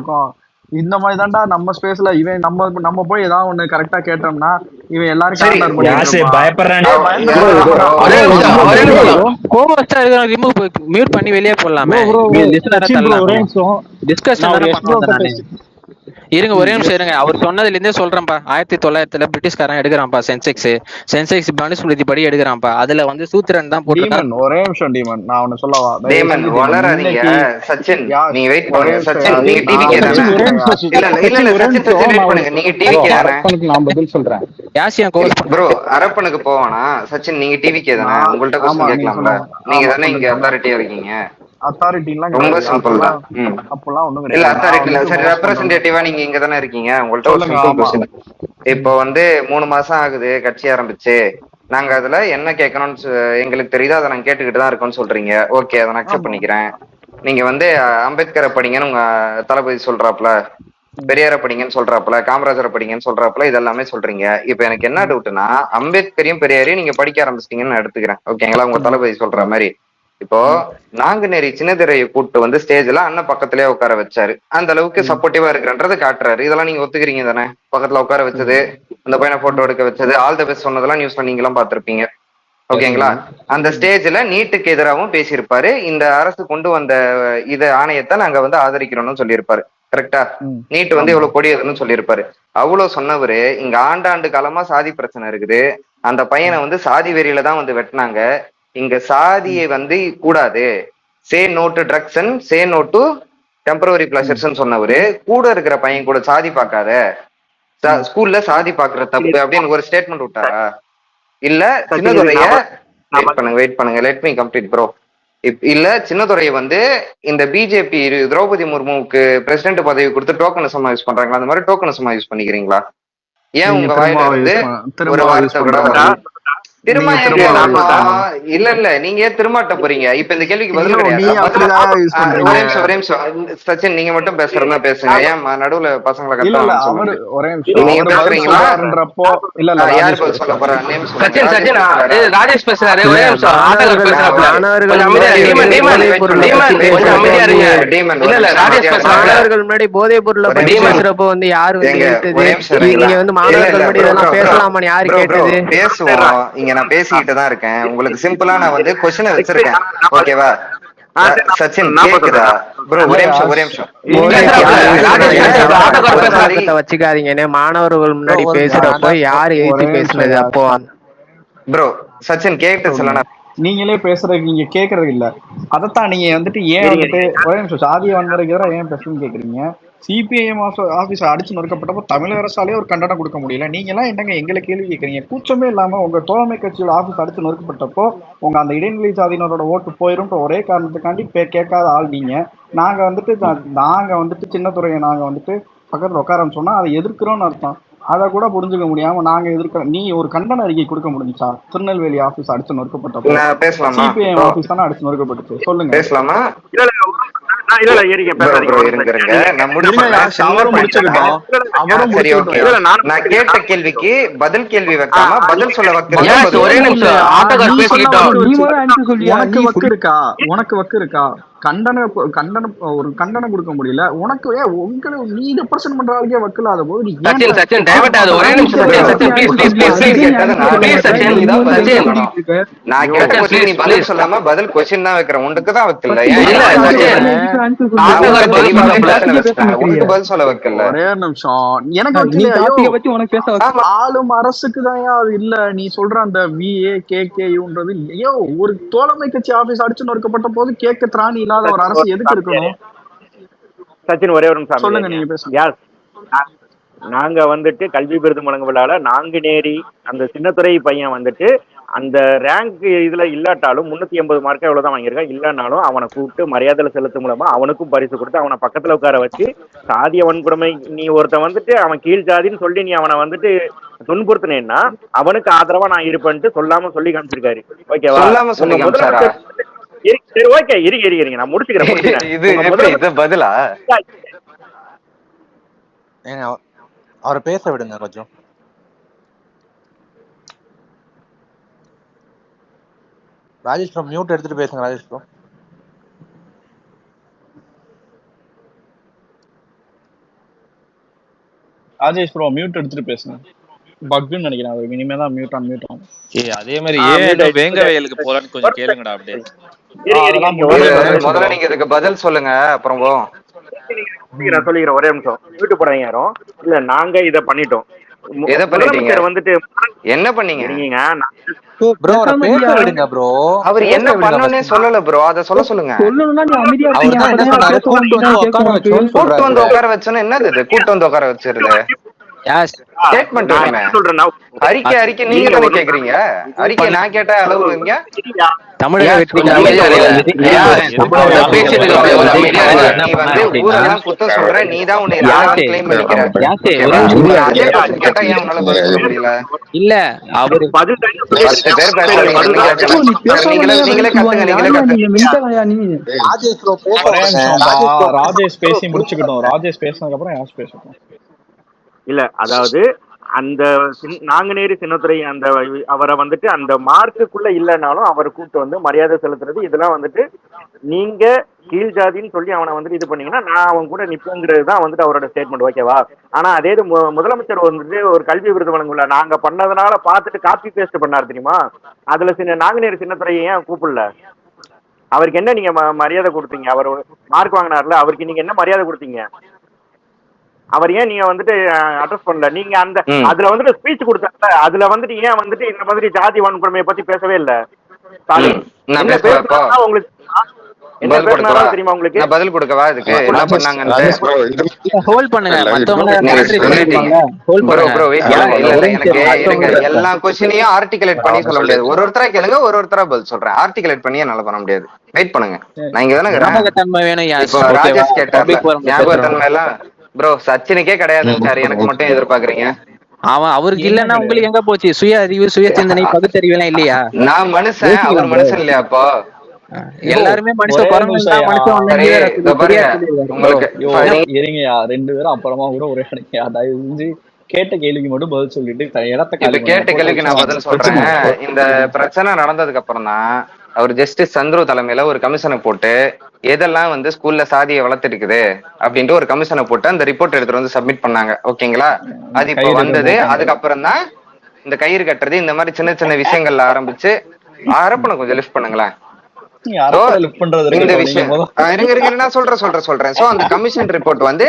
இருக்கும். இந்த மாதிரி தான்டா நம்ம ஸ்பேஸ்ல இவன் நம்ம நம்ம போய் ஏதாவது ஒண்ணு கரெக்டா கேட்டோம்னா இவன் எல்லாரும் சரி கார்னர் பண்ணிட்டு யாசே இருப்பான். பயப்படுறானே. டேய், பயந்துட்டு ஒரே நிமிஷம் ஒரே நிமிஷம் ப்ரோ கோவம் வச்சா ரிமூவ் மியூட் பண்ணி வெளியே போடலாமே, லிசனரை சச்சின் ப்ரோ ஒரே தள்ளலாமே. நிமிஷம். டிஸ்கஷன் நான் ஒரு தானே எஸ் பண்ண ப்ரோ வந்தேன் நானு. இருங்க ஒரே நிமிஷம் இருங்க. அவர் சொன்னதுல இருந்தே சொல்றேன்ப்பா. 1900 பிரிட்டிஷ்காரன் எடுக்கிறான்ப்பா சென்செக்ஸ் மனுஸ்மிருதி படி எடுக்கிறான்ப்பா. அதுல வந்து சூத்திரன் தான் போட்டிருக்காரு. டீமன் ஒரே நிமிஷம் டீமன், நான் ஒன்னு சொல்லவா? டீமன் வளராதீங்க சச்சின், நீங்க வெயிட் பண்ணுங்க சச்சின். நீங்க டிவிக்கு சச்சின் ஒரே நிமிஷம். இல்ல சச்சின் வெயிட் பண்ணுங்க. நீங்க டிவிக்கு தானே? நான் பதில் சொல்றேன். யாசியா கோர்ஸ் ப்ரோ அரப்பனுக்கு போவானா சச்சின்? நீங்க டிவிக்கு தானே? உங்கள்ட்ட கொஸ்டின் கேட்கலாம்ல. நீங்க தானே இங்க அத்தாரிட்டியா இருக்கீங்க. அத்தாரிட்டிலாம் ரொம்ப சிம்பிள் தான். அப்பெல்லாம் ஒண்ணும் இல்ல கிடையாது. அத்தாரிட்டி இல்ல, சரி ரெப்ரசன்டேட்டிவா நீங்க இங்க தானே இருக்கீங்க. உங்கள்ட்ட ஒரு சிம்பிள் கொஸ்டின். இப்போ வந்து 3 மாசம் ஆகுது கட்சி ஆரம்பிச்சு, நாங்க அதுல என்ன கேட்கணும்னு எங்களுக்கு தெரியுது, அதை நாங்க கேட்டுக்கிட்டு தான் இருக்கோம்னு சொல்றீங்க. ஓகே, அதை நான் அக்செப்ட் பண்ணிக்கிறேன். நீங்க வந்து அம்பேத்கரை படிங்கன்னு உங்க தளபதி சொல்றாப்ல, பெரியார படிங்கன்னு சொல்றாப்புல, காமராஜரை படிங்கன்னு சொல்றாப்புல, இதெல்லாமே சொல்றீங்க. இப்ப எனக்கு என்ன டவுட்னா, அம்பேத்கரையும் பெரியாரையும் நீங்க படிக்க ஆரம்பிச்சிட்டீங்கன்னு நான் எடுத்துக்கிறேன், ஓகேங்களா? உங்க தளபதி சொல்ற மாதிரி. இப்போ நாங்குநேரி சின்னதிரையை கூப்பிட்டு வந்து ஸ்டேஜ்ல அண்ணன் பக்கத்திலேயே உட்கார வச்சாரு. அந்த அளவுக்கு சப்போர்ட்டிவா இருக்கிறன்றது காட்டுறாரு. இதெல்லாம் நீங்க ஒத்துக்கிறீங்க தானே? பக்கத்துல உட்கார வச்சது, அந்த பையனை போட்டோ எடுக்க வச்சது, ஆல் த பெஸ்ட் சொன்னதெல்லாம் நியூஸ்ல நீங்களும் பாத்திருப்பீங்க, ஓகேங்களா? அந்த ஸ்டேஜ்ல நீட்டுக்கு எதிராகவும் பேசியிருப்பாரு. இந்த அரசு கொண்டு வந்த ஆணையத்தை நாங்க வந்து ஆதரிக்கிறோம்னு சொல்லியிருப்பாரு, கரெக்டா? நீட் வந்து இவ்வளவு கொடியதுன்னு சொல்லியிருப்பாரு. அவ்வளவு சொன்னவரு இங்க ஆண்டாண்டு காலமா சாதி பிரச்சனை இருக்குது, அந்த பையனை வந்து சாதி வெறியில தான் வந்து வெட்டினாங்க, இங்க சாதியை வந்து கூடாது, say no to drugs and say no to temporary pleasures சொன்னவரு, கூட இருக்கிற பையன் கூட சாதி பார்க்காத, ஸ்கூல்ல சாதி பாக்குற தப்பு அப்படின்னு ஒரு ஸ்டேட்மெண்ட் விட்டாரா? இல்ல சின்னதுரைய வெயிட் பண்ணுங்க லெட் மீ கம்ப்ளீட் ப்ரோ. இல்ல சின்னதுரையை வந்து இந்த பிஜேபி திரௌபதி முர்முவுக்கு பிரசிடென்ட் பதவி கொடுத்து டோக்கனிசமா யூஸ் பண்றாங்களா? அந்த மாதிரி டோக்கனிசமா யூஸ் பண்ணிக்கிறீங்களா? ஏன் உங்க வாயில இருந்து ஒரு வார்த்தை கூட திரும்ப இல்ல நீங்க ஏன் திருமாட்ட போறீங்க? இப்ப இந்த கேள்விக்கு பதில் கிடையாது. ஒரே நிமிஷம் சச்சின், நீங்க மட்டும் பேசுறதா பேசுங்க. ஏன் நடுவுல பசங்களை நீங்க பேசுறீங்களா? யாரு பதில் சொல்ல போறா? ராஜேஷ் பேசுறாரு. ஒரே நிமிஷம் மாணவர்கள் முன்னாடி போதைப் பொருளை பத்தி பேசுறப்போ வந்து யாரு வந்து மாணவர்கள் முன்னாடி இதெல்லாம் பேசலாமான்னு யாரு கேட்டது? பேசுவோம், இங்க நான் பேசிக்கிட்டு தான் இருக்கேன். உங்களுக்கு சிம்பிளா நான் வந்து கொஸ்டினை வச்சிருக்கேன், ஓகேவா? சச்சின் கேக்குதா ப்ரோ? ஒரே நிமிஷம் வச்சுக்காதீங்கன்னு மாணவர்கள் முன்னாடி பேசுறப்போ யாரு எழுதி பேசுனது? அப்போ ப்ரோ சச்சின் கேட்டு சொல்லணும். நீங்களே பேசுறதுக்கு நீங்க கேக்குறது இல்ல. அதத்தான் நீங்க வந்துட்டு ஏன் வந்துட்டு ஒரே நிமிஷம் சாதிய வன்முறைக்கு எதிராக ஏன் பேசணும்னு கேக்குறீங்க. சிபிஐஎம் ஆபீஸ் அடிச்சு நொறுக்கப்பட்டப்போ தமிழக அரசாலே ஒரு கண்டனம் கொடுக்க முடியல. நீங்க எல்லாம் என்னங்க எங்களை கேள்வி கேட்கறீங்க? கூச்சமே இல்லாம உங்க தோழமை கட்சியோட ஆபீஸ் அடிச்சு நொறுக்கப்பட்டப்போ உங்க அந்த இடைநிலை சாதியினரோட ஓட்டு போயிரும் ஒரே காரணத்துக்காண்டி கேட்காத ஆள் நீங்க. நாங்க வந்துட்டு சின்னத்துறையை நாங்க வந்துட்டு பக்கத்துல உட்காரன்னு சொன்னா அதை எதிர்க்கிறோம்னு அர்த்தம். அதை கூட புரிஞ்சுக்க முடியாம நாங்க எதிர்க்கிறோம். நீ ஒரு கண்டன அறிக்கை கொடுக்க முடிஞ்சா? திருநெல்வேலி ஆபீஸ் அடிச்சு நொறுக்கப்பட்டப்போ சிபிஐஎம் ஆபீஸ் தானே அடிச்சு நொறுக்கப்பட்டுச்சு, சொல்லுங்க. பேசலாமா? நான் கேட்ட கேள்விக்கு பதில் கேள்வி வைக்காம பதில் சொல்ல உனக்கு வக்கு இருக்கா? ஒரு கண்டனம் கொடுக்க முடியல உனக்கு? நீ ரெப்ரசன்ட் பண்ற ஆளுக்கே வக்கு இல்லாத போது நீ பதில் சொல்லாம பதில் கொஸ்டின் தான் வைக்கிறேன். உனக்கு தான் வைக்கல, பதில் சொல்ல வைக்கல. ஒரே நிமிஷம் எனக்கு ஆளும் அரசுக்கு தான் அது இல்ல. நீ சொல்ற அந்த VA KKUன்றது ஐயோ ஒரு தோழமை கட்சி ஆபீஸ் அடிச்சு நொறுக்கப்பட்ட போது கேட்க திராணி இல்லாத ஒரு அரசு எதுக்கு இருக்கணும்? சச்சின் ஒரே ஒரு நிமிஷம் சொல்லுங்க, நீங்க பேசுங்க. நாங்க வந்துட்டு கல்வி விருது வழங்க விழால நாங்குநேரி அந்த சின்னத்துறை பையன் வந்துட்டு அந்த ரேங்க் இதுல இல்லாட்டாலும் 380 மார்க் எவ்வளவுதான் வாங்கியிருக்கான், இல்லைன்னாலும் அவனை கூப்பிட்டு மரியாதை செலுத்தும் மூலமா அவனுக்கும் பரிசு கொடுத்து அவனை பக்கத்துல உட்கார வச்சு சாதிய வன்கொடுமை நீ ஒருத்தன் வந்துட்டு அவன் கீழ் ஜாதின்னு சொல்லி நீ அவனை வந்துட்டு துன்புறுத்தினேன்னா அவனுக்கு ஆதரவா நான் இருப்பேன்ட்டு சொல்லாம சொல்லி காமிச்சிருக்காரு, ஓகேவா? சரி ஓகே இருங்க நான் முடிச்சுக்கிறேன். பதிலா அவரை பேச விடுங்க கொஞ்சம். ராஜேஷ் ப்ரோ மியூட் எடுத்துட்டு பேசுங்க. Rajesh bro Rajesh bro mute எடுத்துட்டு பேசுங்க. பக்குன்னு நினைக்கிறேன், அது இனிமே தான் மியூட் ஆகும். அதே மாதிரி ஏன் வேங்க வயலுக்கு போலான்னு கொஞ்சம் கேளுங்கடா அப்படியே. முதல்ல நீங்க இதுக்கு பதில் சொல்லுங்க, அப்புறம் நான் சொல்லிக்கிறேன். ஒரே நிமிஷம் மியூட் போடுறீங்க யாரும் இல்ல. நாங்க இத பண்ணிட்டோம். எதை பண்ணிட்டீங்க? வந்துட்டு என்ன பண்ணீங்க? ப்ரோ பேச விடுங்க ப்ரோ. அவர் என்ன பண்ணனே சொல்லல ப்ரோ, அத சொல்லுங்க. கூட்டு வந்து உட்கார வச்சோன்னா என்னது இது? கூட்டு வந்து உட்கார வச்சிருது ஸ்டேட்மெண்ட் அறிக்கை நீங்க தானே கேக்குறீங்க. அறிக்கை நான் கேட்ட அளவு இங்க தமிழக வெற்றி நீ வந்து ஊரெல்லாம் குத்தம் சொல்ற, நீ தான் உன்னை கிளைம் பண்ணிக்கிற. கேட்டா ஏன் உன்னால பதில் சொல்ல முடியல? இல்ல அவரு 10 பேர் பேசுறீங்க, நீங்களே கத்துங்க. ராஜேஷ் பேசி முடிச்சுக்கிட்டோம். ராஜேஷ் பேசினதுக்கு அப்புறம் யாஸ் பேசட்டும். இல்ல அதாவது அந்த நாங்குநேரி சின்னத்துறை அந்த அவரை வந்துட்டு அந்த மார்க்குள்ள இல்லைனாலும் அவரை கூப்பிட்டு வந்து மரியாதை செலுத்துறது, இதெல்லாம் வந்துட்டு நீங்க கீழ் ஜாதின்னு சொல்லி அவனை வந்துட்டு இது பண்ணீங்கன்னா நான் அவன் கூட நிப்பேங்கிறது தான் வந்துட்டு அவரோட ஸ்டேட்மெண்ட், ஓகேவா? ஆனா அதே இது முதலமைச்சர் வந்துட்டு ஒரு கல்வி விருது வழங்கல, நாங்க பண்ணதுனால பார்த்துட்டு காப்பி பேஸ்ட் பண்ணாரு தெரியுமா? அதுல நாங்குநேரி சின்னத்துறையை ஏன் கூப்பிடல? அவருக்கு என்ன நீங்க மரியாதை கொடுத்தீங்க? அவர் மார்க் வாங்கினார்ல, அவருக்கு நீங்க என்ன மரியாதை கொடுத்தீங்க? அவர் ஏன் நீங்க வந்துட்டு அட்ரஸ் பண்ணல? நீங்க அந்த அதுல வந்துட்டு ஸ்பீச் கொடுத்தாங்க, அதுல வந்துட்டு ஏன் வந்துட்டு இந்த மாதிரி ஜாதி வன்கொடுமையை பத்தி பேசவே இல்ல? உங்களுக்கு தெரியுமா? உங்களுக்கு பதில் கொடுக்கவா? இதுக்கு என்ன பண்ணாங்க? எல்லா கொஸ்டினையும் ஆர்டிகுலேட் பண்ணி சொல்ல முடியாது. ஒருத்தரா கேளுங்க, ஒருத்தரா பதில் சொல்றேன். ஆர்டிகுலேட் பண்ணி என்னால பண்ண முடியாது. வெயிட் பண்ணுங்க, நான் இங்க தானே. இப்போ ராஜேஷ் கேட்டார் ஞாபகத்தன்மை எல்லாம். ப்ரோ சச்சினுக்கே கிடையாது சார், எனக்கு மட்டும் எதிர்பார்க்கறீங்க? அவருக்கு இல்லன்னா உங்களுக்கு எங்க போச்சு? சுய அறிவு, சுய சிந்தனை, பகுத்தறிவு எல்லாம் இல்லையா? நான் மனுஷன், அவர் மனுஷன் இல்லையா? அப்போ எல்லாருமே மனுஷன். இருங்கயா 2 பேரும் அப்புறமா கூட ஒரே கிடைக்கா. தயவு செஞ்சு கேட்ட கேள்விக்கு மட்டும் பதில் சொல்லிட்டு இடத்த கேட்ட கேள்விக்கு நான் பதில் சொல்றேன். இந்த பிரச்சனை நடந்ததுக்கு அப்புறம் தான் அவர் ஜஸ்டிஸ் சந்துரு தலைமையில ஒரு கமிஷனை போட்டு எதெல்லாம் வந்து ஸ்கூல்ல சாதியை வளர்த்துருக்குது அப்படின்ட்டு ஒரு கமிஷனை போட்டு அந்த ரிப்போர்ட் எடுத்துட்டு வந்து சப்மிட் பண்ணாங்க, ஓகேங்களா? அது இப்ப வந்தது. அதுக்கப்புறம் தான் இந்த கயிறு கட்டுறது, இந்த மாதிரி சின்ன சின்ன விஷயங்கள்ல ஆரம்பிச்சு அரப்பனை கொஞ்சம் லிஃப்ட் பண்ணுங்களேன். இந்த விஷயம் நான் சொல்றேன். சோ அந்த கமிஷன் ரிப்போர்ட் வந்து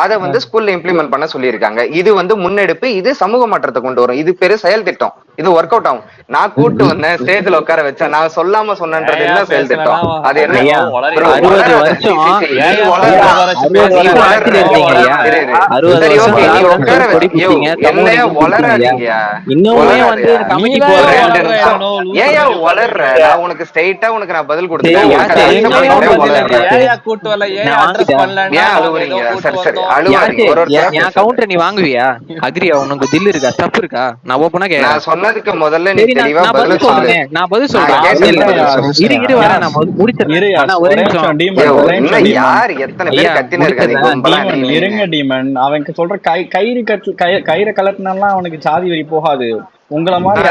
அதை வந்து ஸ்கூல்ல இம்ப்ளிமெண்ட் பண்ண சொல்லியிருக்காங்க. இது வந்து முன்னெடுப்பு, இது சமூக மாற்றத்தை கொண்டு வரும், இது பேரு செயல் திட்டம், இது ஒர்க் அவுட் ஆகும். நான் கூட்டு வந்தேன், ஸ்டேஜ்ல உட்கார வச்சேன், நான் சொல்லாம சொன்னன்றது என்ன செயல் திட்டம்? அது என்ன? உனக்கு ஸ்ட்ரைட்டா உனக்கு நான் பதில் கொடுத்தேன். கவுண்டர் நீ வாங்குவியா? அக்ரியா? உனக்கு தில் இருக்கா? தப்பு இருக்கா? நான் ஓபனா நான் சொன்னதுக்கு முதல்ல நீ தெளிவா பதில் சொல்லு. நான் பதில் சொல்றேன். இரு வர நான் முடிச்சிரேன். ஆனா ஒரே நிமிஷம். யார் எத்தனை பேர் கத்தின இருக்காங்க? இருங்க டீமன், அவனுக்கு சொல்ற கயிறு கலட்டினாலாம் அவனுக்கு சாதி வரி போகாது. உங்கள மாதிரி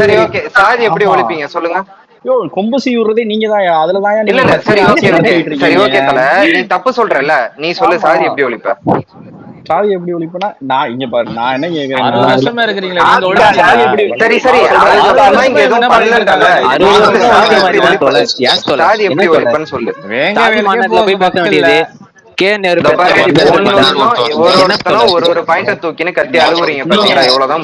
சரி ஓகே, சாதி எப்படி ஒழிப்பீங்க சொல்லுங்க? கொம்பு சீவுறதே நீங்க தான். அதுலதான் இல்ல சரி ஓகே தல, நீ தப்பு சொல்றல, நீ சொல்லு. சாதி எப்படி ஒழிப்ப? சாதி எப்படி ஒழிப்பனா நான் இங்க பாரு, நான் என்ன கேக்குறேன்? சரி சாதி எப்படி ஒழிப்பன்னு சொல்லு. ஒரு பாயிண்ட தூக்கின்னு கத்தி அழுவுறீங்க பாத்தீங்களா? எவ்வளவுதான்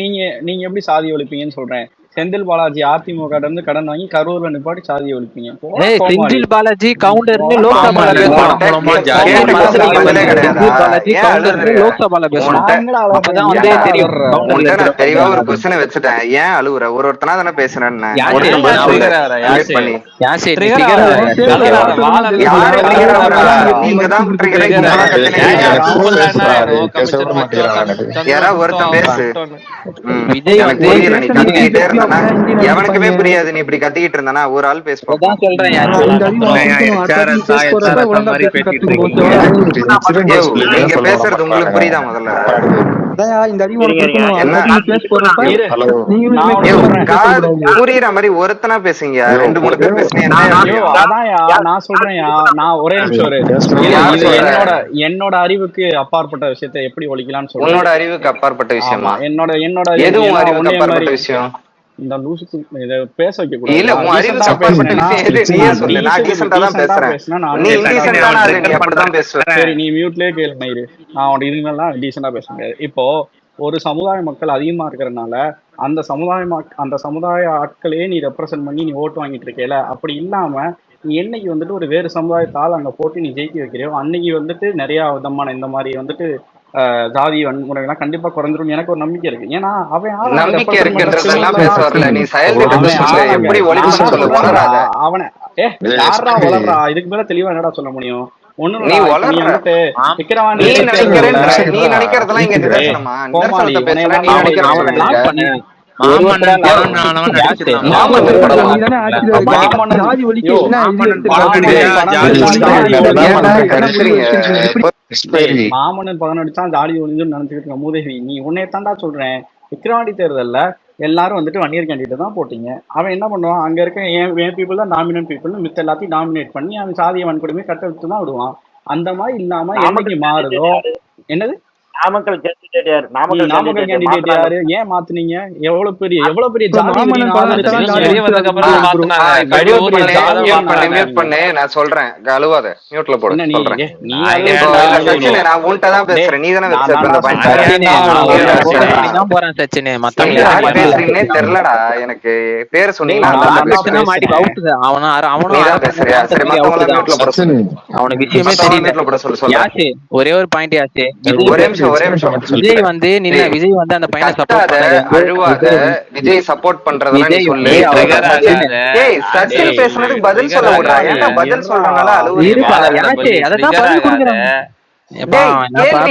நீங்க எப்படி சாதி ஒழிப்பீங்கன்னு சொல்றேன். செந்தில் பாலாஜி அதிமுக இருந்து கடன் வாங்கி கரூர்ல நிப்பாட்டி சாதி ஒழிப்பீங்க. செந்தில் பாலாஜி கவுண்டர்னு லோக்சபால தெளிவா ஒரு கொஸ்டினை வச்சுட்டேன். ஏன் அழுவுற? ஒருத்தனா தானே பேசுறேன். யாராவது ஒருத்தன் பேசு. எவனுக்குமே புரியாது நீ இப்படி கத்திக்கிட்டு இருந்தானா. ஒரு ஆள் பேசுவோம். நீங்க பேசுறது உங்களுக்கு புரியுதா? முதல்ல அதான் இந்த அறிவு இருங்க, இருங்க. கொடுக்கணும். என்ன? அதை பத்தி பேச போறப்ப இரு. நீங்களும் நான் இனிமே ஒண்ணு பேச சொல்றேன். கூடாது. புரியுற மாதிரி ஒருத்தனா பேசுங்க, 2 3 பேர் பேசுங்க. ஐயோ அதான்யா நான் சொல்றேன்யா. நான் ஒரே நிமிஷம் இரு. யார் இது சொல்ற? என்னோட அறிவுக்கு அப்பாற்பட்ட விஷயத்தை எப்படி ஒழிக்கலாம்னு சொல்றேன். உன்னோட அறிவுக்கு அப்பாற்பட்ட ஆமா விஷயமா? என்னோட எது உன் ஏன்னா அறிவுக்கு உன்னைய அப்பாற்பட்ட மாதிரி விஷயம்? இந்த லூசுக்கு இதை பேச வைக்க இல்ல, கூடாது. உன் அறிவுக்கு அப்பாற்பட்ட விஷயம் எது? நீயே சொல்லு. நான் டீசெண்டா தான் பேசுறேன். நீ இன்டீசெண்டான ஆளு, நீ அப்படிதான் பேசுவ. சரி நீ மியூட்லயே கேளு மயிரு. நான் உன் இதுக்கு மேல டீசெண்டா பேச முடியாது. இப்போ ஒரு சமுதாய மக்கள் அதிகமா இருக்கிறதுனால அந்த சமுதாய ஆட்களையே நீ ரெப்ரசென்ட் பண்ணி நீ ஓட்டு வாங்கிட்டு இருக்கேல. அப்படி இல்லாம நீ என்னைக்கு வந்துட்டு ஒரு வேறு சமுதாயத்தால் அங்க போட்டு நீ ஜெயிக்க வைக்கிறியோ அன்னைக்கு வந்துட்டு நிறைய விதமான இந்த மாதிரி வந்துட்டு ஜாதி வன்முறைகள்லாம் கண்டிப்பா குறைஞ்சிரும். எனக்கு ஒரு நம்பிக்கை இருக்கு. ஏன்னா அவன் நம்பிக்கை இருக்குன்றதெல்லாம் பேச வரல. நீ செயல்பட்டு சொல்லு. எப்படி ஒழிச்சு சொல்லு. வளராத. அவனை யாரா வளர்றா? இதுக்கு மேல தெளிவா என்னடா சொல்ல முடியும்? நீ வளர்ற. நீ நினைக்கிறதெல்லாம் இங்க நிதர்சனமா? நிதர்சனத்தை பேசுற. நீ நினைக்கிற மாமன்னன் 18 ஜாலி ஒழிஞ்சுன்னு நினைச்சுக்கிட்டு இருக்க மூதேவி. நீ உன்னை தாண்டா சொல்றேன். விக்கிரவாண்டி தேர்தல்ல எல்லாரும் வந்துட்டு வன்னியர் கேண்டிடேட் தான் போட்டீங்க. அவன் என்ன பண்ணுவான்? அங்க இருக்க என் பீப்புள் தான் டாமினன்ட் பீப்புள், மித்த எல்லாத்தையும் டாமினேட் பண்ணி அவன் சாதிய வன்கொடுமை கட்டெடுத்து தான் விடுவான். அந்த மாதிரி இல்லாம என்னைக்கு மாறுதோ. என்னது நாமக்கல் கேண்டிடேட் யாரு? நாமக்கல் கேண்டிடேட் யாரு? ஏன் மாத்துனீங்க? எவ்வளவு பெரிய ஜாதி பண்ணு. நான் சொல்றேன், அழுவாத. மியூட்ல போடு. என்ன சொல்றேன். நீ நான் உன்கிட்ட தான் பேசுறேன். நீ தானே பேசுறீங்கன்னே தெரியலடா எனக்கு. பேரு சொன்னீங்கன்னா பேசுறியா? சரி, மத்தவங்க மியூட்ல போட சொல்லு. அவனுக்கு விஷயமே தெரியல. சொல்லு சொல்லு. ஒரே ஒரு பாயிண்ட் ஆச்சு. ஒரே நிமிஷம் விஜய் வந்து விஜய் வந்து அந்த பையனை சப்போர்ட் பண்ணாரு. அழுவாத. விஜய் சப்போர்ட் பண்றதெல்லாம் நீ சொல்லு. ஏய் சச்சின் பேசுனதுக்கு பதில் சொல்ல விடுறா. என்ன பதில் சொல்றனால அழுவுறீங்க? அததான் பதில் கொடுக்குறேன்.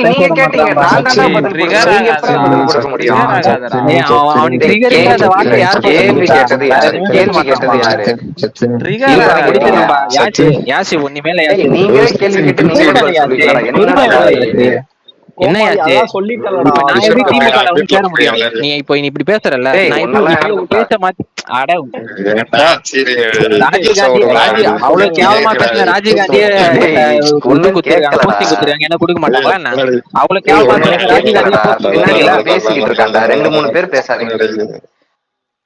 நீங்க கேட்டீங்க, நான் தானே பதில் கொடுக்கிறேன். நீங்க எப்படி பதில் கொடுக்க முடியும்? கேள்வி கேட்டது யாரு? நீங்களே கேள்வி கேட்டு நீங்க பதில் சொல்லிக்கலாம். என்ன நீ இப்போ இப்படி பேசுறல, பேச மாட்டேன். அவ்வளவு கேவலமா பேசுற ராஜீவ் காந்தியே என்ன கொடுக்க மாட்டாங்களா? என்ன அவ்வளவு கேவலமா ராஜீவ் காந்தி பேசிக்கிட்டு இருக்காங்க. 2 3 பேர் பேசாதீங்க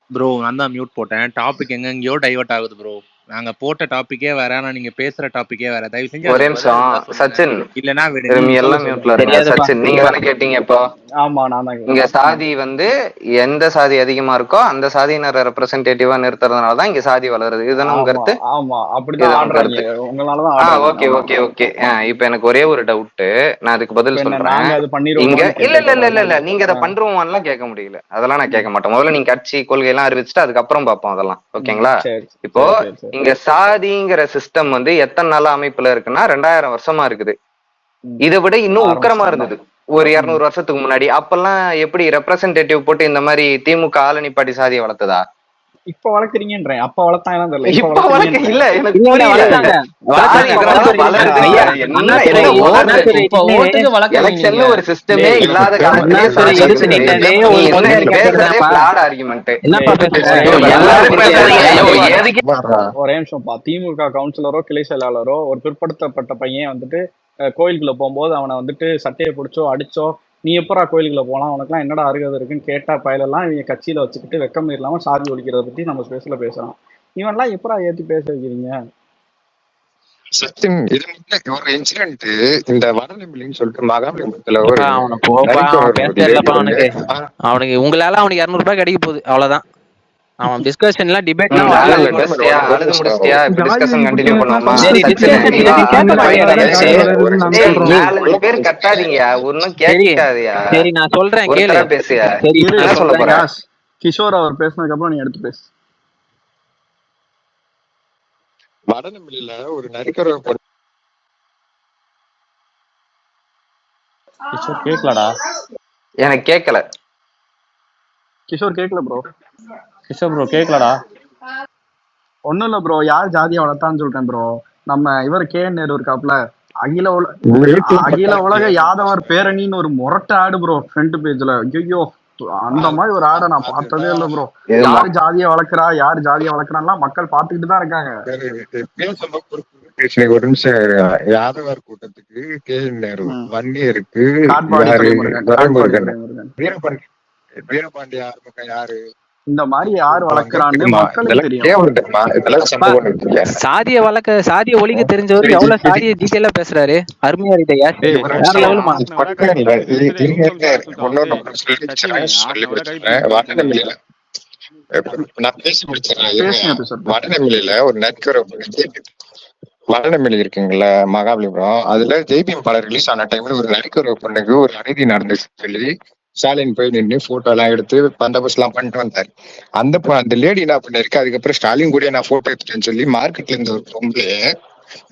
ப்ரோ. நான் தான் மியூட் போட்டேன். டாபிக் எங்கெங்கயோ டைவர்ட் ஆகுது ப்ரோ. நாங்க போட்ட டாபிக்கே வேற, ஆனா நீங்க பேசுற டாபிக்கே வேற. தயவு செஞ்சு ஒரே நிமிஷம் சச்சின். இல்லனா நீ எல்லாம் மியூட்ல இருங்க. சச்சின் நீங்க தானே கேட்டீங்க இப்போ? ஆமா நான் தான். இங்க சாதி வந்து எந்த சாதி அதிகமா இருக்கோ அந்த சாதியினரை ரெப்ரசன்டேட்டிவா நிறுத்துறதுனால தான் இங்க சாதி வளருது. இதுதானே உங்க கருத்து? ஆமா அப்படிதான் ஆடுறாங்க. உங்களாலதான். Okay okay okay. இப்போ எனக்கு ஒரே ஒரு டவுட். நான் அதுக்கு பதில் சொல்றேன். இங்க இல்ல நீங்க அதை பண்றோம்லாம் கேட்க முடியல. அதெல்லாம் நான் கேட்க மாட்டேன். முதல்ல நீங்க கட்சி கொள்கை எல்லாம் அறிவிச்சுட்டு அதுக்கப்புறம் பார்ப்போம் அதெல்லாம். ஓகேங்களா? இப்போ இங்க சாதிங்கிற சிஸ்டம் வந்து எத்தனை நாள அமைப்புல இருக்குன்னா 2000 வருஷமா இருக்குது. இதை விட இன்னும் உக்கிரமா இருந்தது ஒரு 200 வருஷத்துக்கு முன்னாடி. அப்பெல்லாம் எப்படி ரெப்ரசன்டேட்டிவ் போட்டு இந்த மாதிரி திமுக ஆளணி பாட்டி சாதியை வளர்த்ததா? இப்ப வளர்க்குறீங்கன்றேன். அப்ப வளர்த்தாங்க தெரியல. இப்ப வளர்க்க இல்ல. எனக்கு எலெக்ஷன்ல ஒரு சிஸ்டமே இல்லாத ஒரே நிமிஷம். திமுக கவுன்சிலரோ கிளை செயலாளரோ ஒரு பிற்படுத்தப்பட்ட பையன் வந்துட்டு கோயிலுக்குள்ள போகும்போது அவனை வந்துட்டு சட்டையை பிடிச்சோ அடிச்சோ நீ எப்பரா கோயிலுக்குள்ள போலாம், உனக்குலாம் என்னடா அருகதை இருக்குன்னு கேட்டா பயலெல்லாம் இவங்க கட்சியில வச்சுக்கிட்டு வெக்கம் இல்லாம சாதி ஒழிக்கிறத பத்தி நம்ம ஸ்பேஸ்ல பேசுறோம். இவன்லாம் எப்பரா ஏத்தி பேச வைக்கிறீங்க? சச்சின், இது ஒரு இன்சிடென்ட். இந்த வடநெல்லின்னு சொல்லிட்டு மகாபலிபுரத்துல அவனுக்கு உங்களால அவனுக்கு 200 ரூபாய் கிடைக்க போகுது, அவ்வளவுதான். அவன் டிஸ்கஷன்லாம் டிபேட் கண்டினியூ பண்ணுவோமா? பேர் கட்டாதீங்க, ஒன்னும் கேட்காதயா. சரி நான் சொல்றேன் கேளு. பேசியா சொல்ல போறேன். கிஷோர் அவர் பேசினதுக்கு அப்புறம் நீ எடுத்து பேசு. வடநெல்லியில ஒரு நரிக்கரை கிஷோர் கேட்கலடா. எனக்கு கேட்கல. கிஷோர் கேட்கல ப்ரோ. கிஷோர் ப்ரோ கேட்கலடா. ஒன்றும் இல்லை ப்ரோ, யார் ஜாதியை வளர்த்தான்னு சொல்லிட்டேன் ப்ரோ. நம்ம இவர் கே நேரு இருக்காப்ல, அகில உலக யாதவர் பேரணின்னு ஒரு முரட்ட ஆடு ப்ரோ ஃப்ரண்ட் பேஜ்ல. ஐயோ அந்த மாதிரி ஒரு ஆடை நான் பார்த்ததே இல்லை ப்ரோ. யாரு ஜாதியை வளர்க்குறா யாரு ஜாதியை வளர்க்குறான்லாம் மக்கள் பார்த்துக்கிட்டு தான் இருக்காங்க. ஒரு நிமிஷம் யாதவர் கூட்டத்துக்கு கேஎன்ஆர் வன்னியருக்கு வீரபாண்டிய ஆறுமுகம் யாரு இந்த மாதிரி யாரு வளர்க்குறான்னு மக்களுக்கு தெரியும். சாதிய ஒழிக்க தெரிஞ்சவரு எவ்வளவு சாதிய டீட்டெயிலா பேசுறாரு. அருமையா இருக்கையா நான் பேசி முடிச்சிடறேன். வடநெல்லியில ஒரு வடநெல்லி இருக்குங்கல்ல மகாபலிபுரம், அதுல ஜெய்பீம் ரிலீஸ் ஆன டைம்ல ஒரு நடிக்கிற பொண்ணுக்கு ஒரு அநீதி நடந்துச்சு சொல்லி ஸ்டாலின் போய் நின்று போட்டோ எல்லாம் எடுத்து பந்தோபஸ்து எல்லாம் பண்ணிட்டு வந்தாரு. அந்த லேடி என்ன பண்ணிருக்கு, அதுக்கப்புறம் ஸ்டாலின் கூட நான் போட்டோ எடுத்துட்டேன்னு சொல்லி மார்க்கெட்ல இருந்த ஒரு பொம்பளைய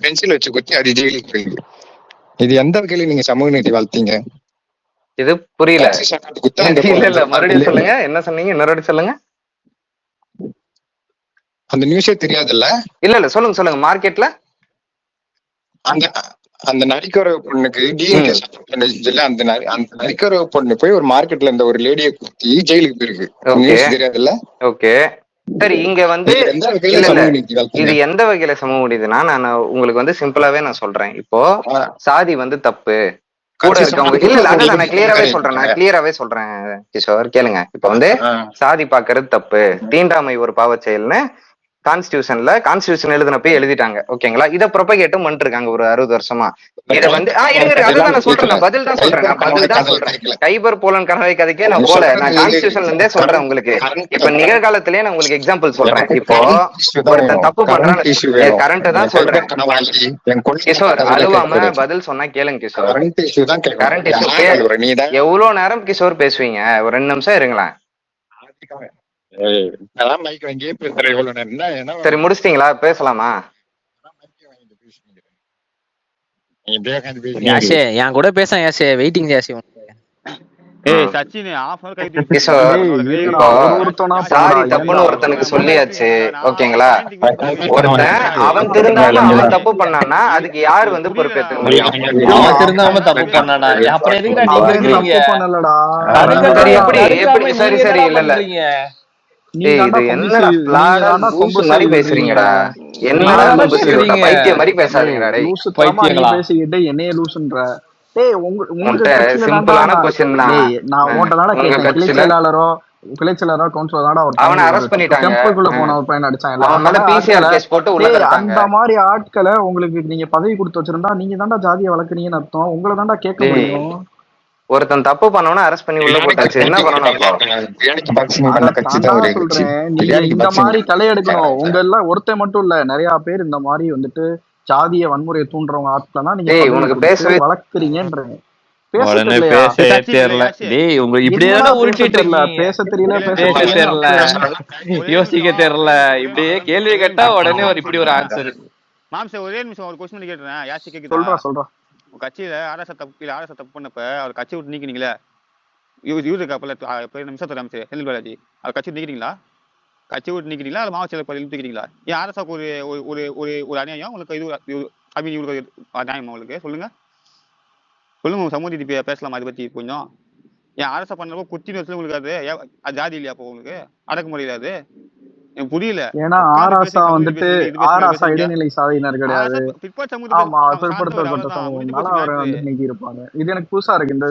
பென்சில் வச்சு குத்தி அது ஜெயிலுக்கு போயிருக்கு. இது எந்த வகையில நீங்க சமூக நீதி வளர்த்தீங்க? இது புரியல. மறுபடியும் சொல்லுங்க, என்ன சொன்னீங்க? இன்னொரு சொல்லுங்க. அந்த நியூஸே தெரியாதுல்ல? இல்ல சொல்லுங்க. மார்க்கெட்ல அந்த நரிக்கர பொண்ணுக்கு டிஎன்கே அந்த நரிக்கர பொண்ணு போய் ஒரு மார்க்கெட்ல இருந்த ஒரு லேடியை குத்தி ஜெயிலுக்கு போயிருக்கு. தெரியாதுல்ல? ஓகே சரி. இங்க வந்து இது எந்த வகையில சமூக நீதினா, நான் உங்களுக்கு வந்து சிம்பிளாவே நான் சொல்றேன். இப்போ சாதி வந்து தப்பு கூட இருக்கவங்க இல்ல அதான் நான் கிளியராவே சொல்றேன் கிஷோர் கேளுங்க. இப்ப வந்து சாதி பாக்குறது தப்பு, தீண்டாமை ஒரு பாவ செயல்னு கான்ஸ்டிடியூஷன் எழுதினப்ப எழுதிட்டாங்க. ஓகேங்களா? இதை ப்ரொபகேட்டும் பண்ணிட்டு இருக்காங்க ஒரு 60 வருஷமா. இதை வந்து அதுதான் நான் சொல்றேன், பதில் தான் சொல்றேன். கைபர் போலன் கனவை கதைக்கே நான் போல, நான் கான்ஸ்டிடியூஷன்ல இருந்தே சொல்றேன் உங்களுக்கு. இப்ப நிகழ்காலத்திலேயே நான் உங்களுக்கு எக்ஸாம்பிள் சொல்றேன். இப்போ ஒருத்தன் தப்பு பண்றான், கரண்ட் தான் சொல்றேன் கிஷோர். அழுவாம பதில் சொன்னா கேளுங்க கிஷோர். கரண்ட் இஷ்யூ எவ்வளவு நேரம் கிஷோர் பேசுவீங்க? ஒரு 2 நிமிஷம் இருங்களேன். சரி முடிச்சிட்டீங்களா? பேசலாமா? என் கூட பேச வெயிட்டிங் சாரி தப்புன்னு ஒருத்தனுக்கு சொல்லியாச்சு. ஓகேங்களா? ஒருத்தன் அவன் திருந்தாம அவன் தப்பு பண்ணான்னா அதுக்கு யாரு வந்து பொறுப்பேற்க முடியும்? எப்படி? சரி இல்ல இது என்னடா மாதிரி பேசுறீங்கடா? என்னடா பைத்தியம் மாதிரி பேசாதீங்கடா. பேசிக்கிட்டு என்னைய லூசுன்ற சிம்பிளான கொஸ்டின் தான். அவனை அரெஸ்ட் பண்ணிட்டாங்க. அந்த மாதிரி ஆட்களை உங்களுக்கு நீங்க பதவி கொடுத்து வச்சிருந்தா நீங்க தாண்டா ஜாதியை வளர்க்குறீங்கன்னு அர்த்தம். உங்களை தாண்டா கேட்க முடியும். ஒருத்தன் தப்பு பண்ணவன அரெஸ்ட் பண்ணி உள்ள போட்டாச்சு, என்ன பண்ணணும்? சொல்றேன், நீங்க இந்த மாதிரி களை எடுக்கணும். உங்க எல்லாம் ஒருத்தன் மட்டும் இல்ல, நிறைய பேர் இந்த மாதிரி வந்துட்டு ஜாதிய வன்முறையை தூண்டுறவங்க ஆட்களா நீங்க உனக்கு பேசவே வளர்க்குறீங்கன்றேன். பேச தெரியல, யோசிக்க தெரியல, இப்படியே கேள்வி கேட்டா உடனே ஒரு இப்படி ஒரு ஆன்சர். ஒரே நிமிஷம் ஒரு கொஸ்டின் கேட்டுறேன். யாசி கேக்குதா? சொல்றா. கட்சியில ஆர்எஸ் தப்பு பண்ணப்ப அவர் கட்சி விட்டு நீக்கினீங்களே, யூஸ் நிமிஷத்துல அமைச்சர் செந்தில் பாலாஜி, அவர் கட்சி நீக்கிறீங்களா? கட்சி விட்டு நீக்கிறீங்களா? அது மாவட்ட செயலர் இழுத்துக்கிறீங்களா? ஏன் ஆர்எஸ்க்கு ஒரு அநியாயம் உங்களுக்கு? இது அநியாயம் உங்களுக்கு? சொல்லுங்க சமூக நீதி பேசலாமா? அதை பத்தி கொஞ்சம். ஏன் ஆர்எஸ் பண்றப்போ குத்தின்னு வச்சு உங்களுக்கு அது ஜாதி இல்லையா? அப்போ உங்களுக்கு அடக்குமுறையில அது புரியல. ஏன்னா ஆராசா வந்துட்டு ஆராசா இடைநிலை சாதியினர் கிடையாது. ஆமா, பிற்படுத்தப்பட்ட சமூகம்னால அவரை வந்து நீக்கி இருப்பாங்க. இது எனக்கு புதுசா இருக்கு. இந்த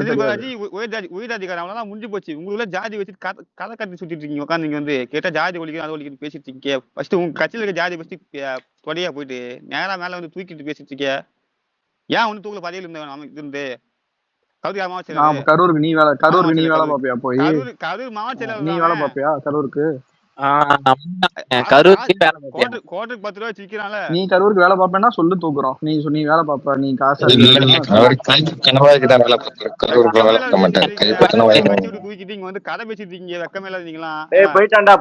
உயர்ஜாதிகாரன் முடிஞ்சு போச்சு. உங்களுக்குள்ள ஜாதி வச்சு கதை கட்டி சுத்திட்டு இருக்கீங்க. உட்காந்து நீங்க வந்து கேட்டா ஜாதி ஒழிக்கணும் அது ஒழிக்கணும் பேசிட்டு இருக்கீங்க. ஃபர்ஸ்ட் உங்க கட்சியில இருக்க ஜாதி பத்தி தொடையா போயிட்டு நேரா மேல வந்து தூக்கிட்டு பேசிட்டு இருக்கீங்க. ஏன் வந்து தூக்கல பதவியில் இருந்து கரூருக்கு நீ வேலை பாப்பியா? போய் கரூர் மாவட்ட செயலர் நீ வேலை பாப்பியா? கரூருக்கு கோட்டுக்கு 10 ரூபாய் வச்சிருக்கானே. நீ கரூருக்கு வேலை பாப்பேன்னா சொல்லு, தூக்குறோம். நீ வேலை பாப்ப, நீ காசு தூக்கிட்டு வந்து கதை பேசிட்டு இருக்கீங்க. வெக்கமே இல்லாதீங்களா? போயிட்டான்டா.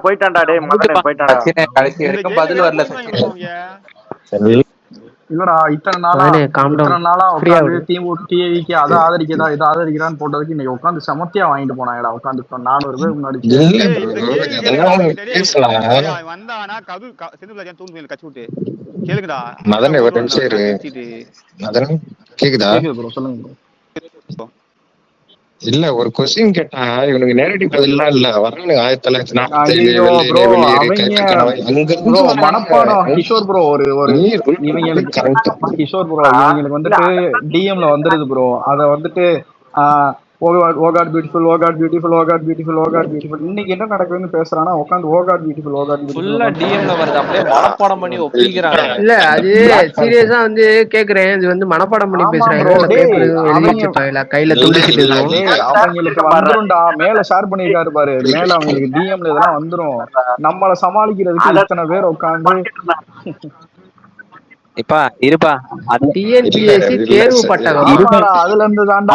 இல்லடா இத்தனை நாளா உட்காந்து டிவிக்கு அதை ஆதரிக்கதா இதை ஆதரிக்கிறான்னு போட்டதுக்கு இன்னைக்கு உட்காந்து சமத்தியா வாங்கிட்டு போனாங்கடா. உட்காந்து 400 பேர் முன்னாடி வந்தானா கது செந்தில் தூண்டு கட்சி விட்டு கேளுங்கடா. மதனே ஒரு நிமிஷம் இரு. மதனே கேக்குதா? ப்ரோ சொல்லுங்க ப்ரோ. இல்ல ஒரு கொஸ்டின் கேட்டா இவனுக்கு நேரடி பதிலாம் இல்ல. வர்றானு 1947 மனப்பாடம். கிஷோர் ப்ரோ கிஷோர் ப்ரோ இவங்களுக்கு வந்துட்டு டிஎம்ல வந்துருது ப்ரோ. அத வந்துட்டு ஓ காட் பியூட்டிஃபுல், ஓ காட் பியூட்டிஃபுல், ஓ காட் பியூட்டிஃபுல், ஓ காட் பியூட்டிஃபுல். இன்னைக்கு என்ன நடக்குதுன்னு பேசுறானா உட்காந்து ஓ காட் பியூட்டிஃபுல், ஓ காட் ஃபுல்லா பியூட்டிஃபுல் டிஎம்ல வருது. அப்படியே மனப்பாடம் பண்ணி ஒப்பிக்கிறாங்க. இல்ல அது சீரியஸா வந்து கேக்குறேன். இது வந்து மனப்பாடம் பண்ணி பேசுறாங்க. கையில துண்டிச்சிட்டு அவங்களுக்கு வந்துரும்டா. மேல ஷேர் பண்ணிருக்காரு பாரு. மேல அவங்களுக்கு டிஎம்ல இதெல்லாம் வந்துரும். நம்மள சமாளிக்கிறதுக்கு இத்தனை பேர் உட்காந்து இப்பா இருப்பா டிஎன்பிஎஸ்சி தேர்வு பட்டகம் அதுல இருந்து தாண்டா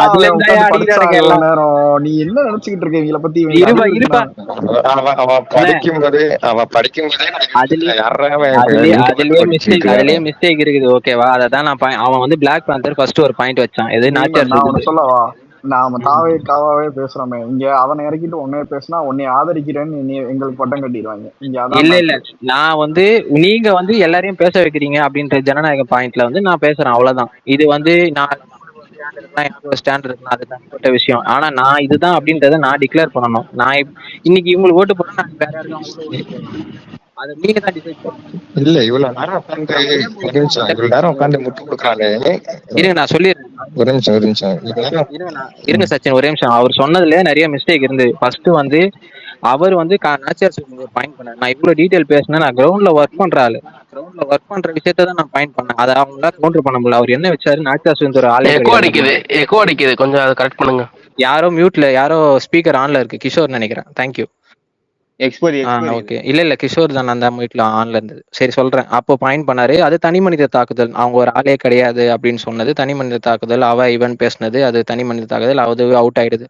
எல்லா நேரம். நீ என்ன நினைச்சுக்கிட்டு இருக்க இவங்கள பத்தி? அதுலயே மிஸ்டேக் இருக்குது. ஓகேவா? அததான் அவன் வந்து பிளாக் பேந்தர் ஃபர்ஸ்ட் ஒரு பாயிண்ட் வச்சான். எது நான் சொல்லவா? நாம காவாவே பேசுறோமே இங்க. அவனை இறக்கிட்டு உன்னைய பேசினா உன்னை ஆதரிக்கிறேன்னு எங்களுக்கு பட்டம் கட்டிடுவாங்க. இல்ல நான் வந்து நீங்க வந்து எல்லாரையும் பேச வைக்கிறீங்க அப்படின்ற ஜனநாயக பாயிண்ட்ல வந்து நான் பேசுறேன். அவ்வளவுதான். இது வந்து நான் ஸ்டாண்ட் இருக்குன்னா அது தனிப்பட்ட விஷயம். ஆனா நான் இதுதான் அப்படின்றத நான் டிக்ளேர் பண்ணணும். நான் இன்னைக்கு இவங்களுக்கு ஓட்டு போட்டா நான் வேற யாருக்கும் அதை நீங்க தான் டிசைட் பண்ணணும். இல்ல இவ்வளவு நேரம் உட்காந்து முட்டு கொடுக்குறானே. இருங்க நான் சொல்லிடுறேன். ஒரு நிமிஷம் இருங்க சச்சின் ஒரே நிமிஷம். அவர் சொன்னதுல நிறைய மிஸ்டேக் இருந்து. ஃபர்ஸ்ட் வந்து அவர் வந்து பாயிண்ட் பண்ணாரு. நான் இவ்வளவு டீடைல் பேசினேன். நான் கிரவுண்ட்ல ஒர்க் பண்ற ஆளு. கிரவுண்ட்ல ஒர்க் பண்ற விஷயத்த தான் நான் பாயிண்ட் பண்ணேன். அதை அவங்களால கவுண்டர் பண்ண முடியல. அவர் என்ன வச்சாரு? நாச்சார் ஒரு ஆளே எக்கோ அடிக்குது கொஞ்சம் அதை கரெக்ட் பண்ணுங்க. யாரோ மியூட்ல யாரோ ஸ்பீக்கர் ஆன்ல இருக்கு. கிஷோர் நினைக்கிறேன். தேங்க்யூ. ஓகே. இல்ல கிஷோர் தான் அந்த மீட்ல ஆன்ல இருந்தது. சரி சொல்றேன். அப்போ பாயிண்ட் பண்ணாரு. அது தனி மனித தாக்குதல். அவங்க ஒரு ஆளே கிடையாது அப்படின்னு சொன்னது தனி மனித தாக்குதல். இவன் பேசினது அது தனி மனித தாக்குதல். அது அவுட் ஆயிடுது.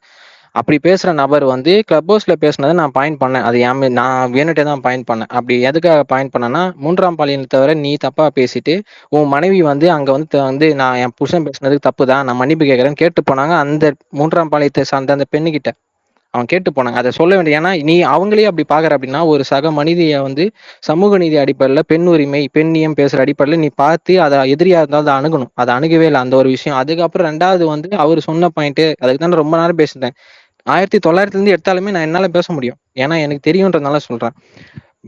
அப்படி பேசுற நபர் வந்து கிளப் ஹவுஸ்ல பேசினதை நான் பாயிண்ட் பண்ணேன். அது நான் வேணுட்டே தான் பாயிண்ட் பண்ணேன். அப்படி எதுக்காக பாயிண்ட் பண்ணேன்னா, 3ஆம் பாலியத்தை தவிர நீ தப்பா பேசிட்டு உன் மனைவி வந்து அங்க வந்து நான் என் புருஷன் பேசுனதுக்கு தப்பு தான், நான் மன்னிப்பு கேட்கறேன்னு கேட்டு போனாங்க. அந்த 3ஆம் பாலியத்தை சார்ந்த அந்த பெண்ணுகிட்ட அவன் கேட்டு போனாங்க. அதை சொல்ல வேண்டிய. ஏன்னா நீ அவங்களே அப்படி பாக்குற அப்படின்னா ஒரு சக மனிதியை வந்து சமூக நீதி அடிப்படையில் பெண் உரிமை பெண்ணியம் பேசுற அடிப்படையில் நீ பார்த்து அதை எதிரியா இருந்தாலும் அதை அணுகணும். அதை அணுகவே இல்லை அந்த ஒரு விஷயம். அதுக்கப்புறம் 2வது வந்து அவர் சொன்ன பாயிண்ட், அதுக்கு தான் ரொம்ப நேரம் பேசிட்டேன். 1900 எடுத்தாலுமே நான் என்னால பேச முடியும். ஏன்னா எனக்கு தெரியும்ன்றதுனால சொல்றேன்.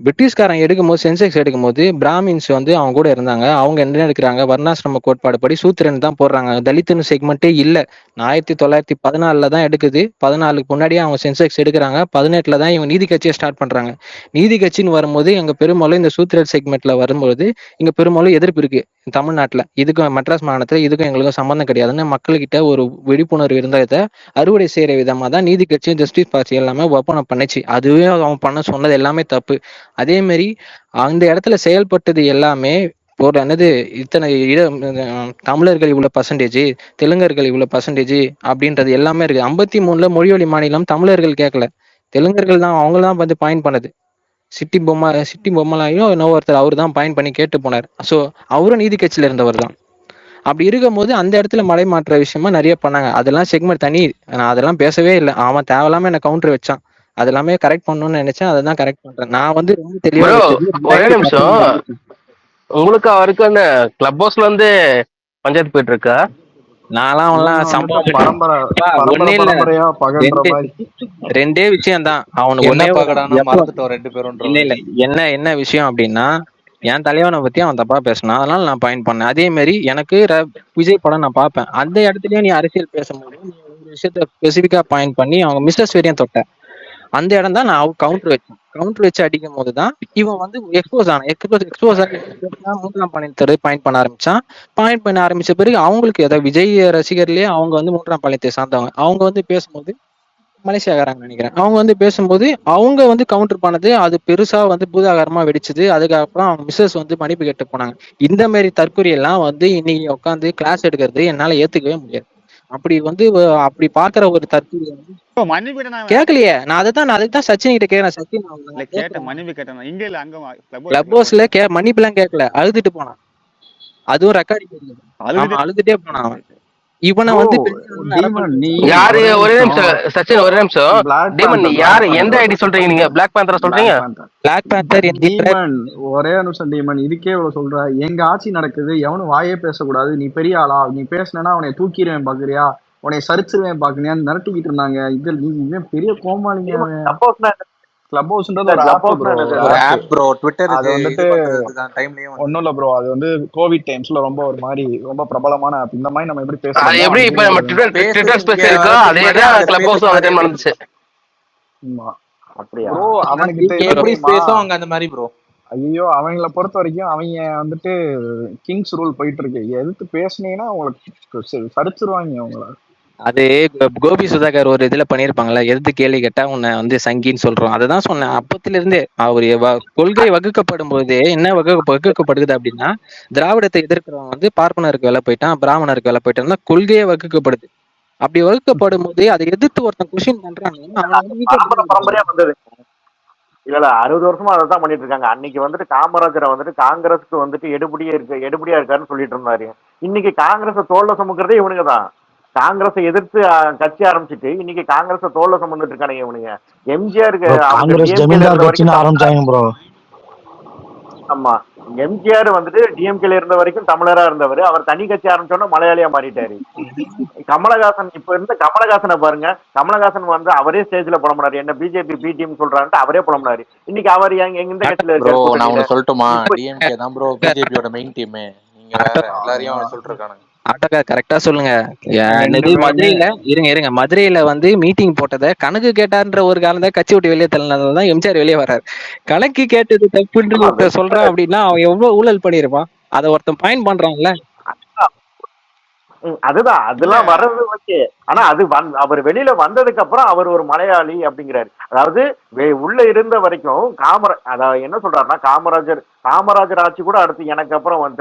பிரிட்டிஷ்காரன் எடுக்கும்போது சென்செக்ஸ் எடுக்கும்போது பிராமின்ஸ் வந்து அவங்க கூட இருந்தாங்க. அவங்க என்ன எடுக்கிறாங்க? வர்ணாசிரம கோட்பாடு படி சூத்திரன் தான் போடுறாங்க. தலித்துன்னு செக்மெண்ட்டே இல்லை. 1914 தான் எடுக்குது. 14க்கு முன்னாடியே அவங்க சென்செக்ஸ் எடுக்கிறாங்க. 18 தான் இவங்க நீதி கட்சியை ஸ்டார்ட் பண்றாங்க. நீதி கட்சின்னு வரும்போது எங்க பெரும்பாலும் இந்த சூத்திரன் செக்மெண்ட்ல வரும்போது இங்க பெரும்பாலும் எதிர்ப்பு இருக்கு தமிழ்நாட்டுல. இதுக்கும் மெட்ராஸ் மாநிலத்துல இதுக்கும் எங்களுக்கும் சம்பந்தம் கிடையாதுன்னு மக்கள்கிட்ட ஒரு விழிப்புணர்வு இருந்ததை அறுவடை செய்யற விதமா தான் நீதி கட்சியும் ஜஸ்டிஸ் பார்ட்டி எல்லாமே ஒப்பனம் பண்ணுச்சு. அதுவே அவன் பண்ண சொன்னது எல்லாமே தப்பு. அதே மாதிரி அந்த இடத்துல செயல்பட்டது எல்லாமே ஒரு என்னது இத்தனை தமிழர்கள் இவ்வளவு பர்சன்டேஜ், தெலுங்கர்கள் இவ்வளவு பர்சன்டேஜ் அப்படின்றது எல்லாமே இருக்கு. 53ல மொழிவழி மாநிலம் தமிழர்கள் கேட்கல, தெலுங்கர்கள் தான். அவங்க தான் வந்து பாயிண்ட் பண்ணது. சிட்டி பொம்மலாயும் ஒருத்தர் அவர் தான் பாயிண்ட் பண்ணி கேட்டு போனார். ஸோ அவரும் நீதி கட்சியில இருந்தவர் தான். அப்படி இருக்கும் போது அந்த இடத்துல மலை மாற்ற விஷயமா நிறைய பண்ணாங்க. அதெல்லாம் செக்மெண்ட் தனி. நான் அதெல்லாம் பேசவே இல்லை. அவன் தேவையில்லாம என்ன கவுண்டர் வச்சான். அதெல்லாமே கரெக்ட் பண்ணணும்னு நினைச்சேன். அதை தான் கரெக்ட் பண்றேன். நான் வந்து ரொம்ப தெளிவா ஒரே நிமிஷம். உங்களுக்கு அவருக்கு அந்த கிளப் ஹவுஸ்ல இருந்து பஞ்சாயத்து போயிட்டு இருக்கா? நான்லாம் சம்பவம் ரெண்டே விஷயம் தான். அவனுக்கு என்ன விஷயம் அப்படின்னா, என் தலைவனை பத்தி அவன் தப்பா பேசினான். அதனால நான் பாயிண்ட் பண்ணேன். அதே மாதிரி எனக்கு விஜய் படம் நான் பார்ப்பேன். அந்த இடத்துலயும் நீ அரசியல் பேசும்போது நீ ஒரு விஷயத்த ஸ்பெசிபிக்கா பாயிண்ட் பண்ணி அவங்க மிஸ்ஸஸ் வரையும் தொட்ட அந்த இடம் தான் நான் கவுண்டர் வச்சு அடிக்கும் போதுதான் இவன் வந்து எக்ஸ்போஸ் ஆனான். எக்ஸ்போஸ் ஆகி 3ஆம் பாலியத்தை பாயிண்ட் பண்ண ஆரம்பிச்சான். பாயிண்ட் பண்ண ஆரம்பிச்ச பிறகு அவங்களுக்கு ஏதாவது விஜய் ரசிகர்லயே அவங்க வந்து 3ஆம் பாலியத்தை சார்ந்தவங்க. அவங்க வந்து பேசும்போது மலேசியாக்காரங்க நினைக்கிறேன். அவங்க வந்து பேசும்போது அவங்க வந்து கவுண்டர் பண்ணது அது பெருசா வந்து பூதாகாரமா வெடிச்சது. அதுக்கப்புறம் அவங்க மிஸ்ஸஸ் வந்து மன்னிப்பு கேட்டு போனாங்க. இந்த மாதிரி தற்கொலையெல்லாம் வந்து இன்னைக்கு உட்காந்து கிளாஸ் எடுக்கிறது என்னால ஏத்துக்கவே முடியாது. அப்படி வந்து அப்படி பாக்குற ஒரு தற்கொலை கேட்கலையே. நான் அதுதான் சச்சின் கிட்ட கேட்கிறேன். சச்சின் கிளப் ஹவுஸ்ல மன்னிப்பு எல்லாம் கேட்கல, அழுதுட்டு போனான். அதுவும் ரெக்கார்டிங். ஆமா, அழுதுட்டே போனான் அவன். இவனை ப்ரோ வந்து டீமன் நீ யாரு? ஒரே ஒரே நிமிஷம் நிமிஷம் சச்சின், ஒரே நிமிஷம். பிளாக் டீமன் நீ பேந்தர் யாரு? எந்த ஐடி சொல்றீங்க நீங்க? பிளாக் பேந்தரா சொல்றீங்க? பிளாக் பேந்தர் பிளாக் பேந்தர் என்கின்ற டீமன் ஒரே நிமிஷம் டீமன் இதுக்கே இவ்வளவு சொல்ற எங்க ஆட்சி நடக்குது எவனும் வாயே பேசக்கூடாது நீ பெரிய ஆளா நீ பேசினா உன்னை தூக்கிடுவேன் பாக்குறியா உன்னை சரிச்சிருவேன் பாக்குறியான்னு மிரட்டிக்கிட்டு இருந்தாங்க இது நீ இவன் பெரிய கோமாளிங்க கிளப் ஹவுஸ்ன்றது ஒரு ஆப் ப்ரோ ஒரு ஆப் ப்ரோ. ட்விட்டர் அது வந்துட்டு டைம்லயும் ஒன்னும் இல்ல ப்ரோ அது வந்து கோவிட் டைம்ஸ்ல ரொம்ப ஒரு மாதிரி ரொம்ப பிரபலமான ஆப் இந்த மாதிரி நம்ம எப்படி அது பேசுறோமோ எப்படி இப்ப நம்ம ட்விட்டர் ஸ்பேஸ் இருக்கோ அதே தான் கிளப் ஹவுஸ் அந்த டைம் நடந்துச்சு. அப்படியா ப்ரோ அவனுக்கு எப்படி தெரியுமா ஸ்பேஸும் அங்க அந்த மாதிரி ப்ரோ. ஐயோ அவங்கள பொறுத்த வரைக்கும் அவங்க வந்துட்டு கிங்ஸ் ரூல் போயிட்டு இருக்கு எதிர்த்து பேசுனீங்கன்னா உங்களுக்கு சரிச்சிருவாங்க அவங்கள. அது கோபி சுதாகர் ஒரு இதுல பண்ணிருப்பாங்கல்ல, எதிர்த்து கேள்வி கேட்டா உன்னை வந்து சங்கின்னு சொல்றோம். அததான் சொன்னேன் அப்பத்துல இருந்தே. அவர் கொள்கை வகுக்கப்படும் போது என்ன வகுக்கப்படுது அப்படின்னா, திராவிடத்தை எதிர்க்கிறவன் வந்து பார்ப்பனருக்கு வேலை போயிட்டான், பிராமணருக்கு வேலை போயிட்டான், கொள்கையே வகுக்கப்படுது. அப்படி வகுக்கப்படும் போது அதை எதிர்த்து ஒருத்தன் கொஸ்டின் பண்றாங்க. பரம்பரையா வந்தது இல்ல 60 வருஷமா அதை தான் பண்ணிட்டு இருக்காங்க. அன்னைக்கு வந்துட்டு காமராஜரை வந்துட்டு காங்கிரஸுக்கு வந்துட்டு எடுபடியா இருக்காருன்னு சொல்லிட்டு இருந்தாரு. இன்னைக்கு காங்கிரஸ் தோல்ல சுமக்கிறதே இவனுங்க தான். காங்கிரஸை எதிர்த்து கட்சி ஆரம்பிச்சுட்டு இன்னைக்கு காங்கிரஸ தோல்ல சுமந்துட்டு இருக்கானுங்க இவனுங்க. எம்ஜிஆருக்கு ஆமா எம்ஜிஆர் வந்துட்டு டிஎம்கேல இருந்த வரைக்கும் தமிழரா இருந்தவர். அவர் தனி கட்சி ஆரம்பிச்சோன்னா மலையாளியா மாறிட்டாரு. கமலஹாசன் இப்ப இருந்த கமலஹாசனை பாருங்க. கமலஹாசன் வந்து அவரே ஸ்டேஜ்ல புலம்புனாரு, என்ன பிஜேபி பி டீம் சொல்றான்ட்டு அவரே புலம்புனாரு. இன்னைக்கு அவர் எந்த கட்சியில ப்ரோ நான் இருக்காரு? ஒன்னு சொல்லட்டுமா? டிஎம்கே தான் ப்ரோ பிஜேபியோட மெயின் டீம். நீங்க வேற எல்லாரையும் சொல்லிருக்கானுங்க. ஆட்டோக்கா கரெக்டா சொல்லுங்க. மதுரையில இருங்க மதுரையில வந்து மீட்டிங் போட்டதை கணக்கு கேட்டார்ன்ற ஒரு காலம் தான் கட்சி விட்டு வெளியே தள்ளினதான் எம்ஜிஆர் வெளியே வர்றாரு. கணக்கு கேட்டது தப்புன்னு ஒருத்தர் சொல்றான் அப்படின்னா அவன் எவ்வளவு ஊழல் பண்ணிருப்பான். அதை ஒருத்தன் பாயிண்ட் பண்றான்ல. அதுதான் அதெல்லாம் வர்றது ஓகே. ஆனா அது அவர் வெளியில வந்ததுக்கு அப்புறம் அவர் ஒரு மலையாளி அப்படிங்கிறாரு. அதாவது உள்ள இருந்த வரைக்கும் அதாவது என்ன சொல்றாருன்னா காமராஜர் ஆட்சி கூட அடுத்து எனக்கு அப்புறம்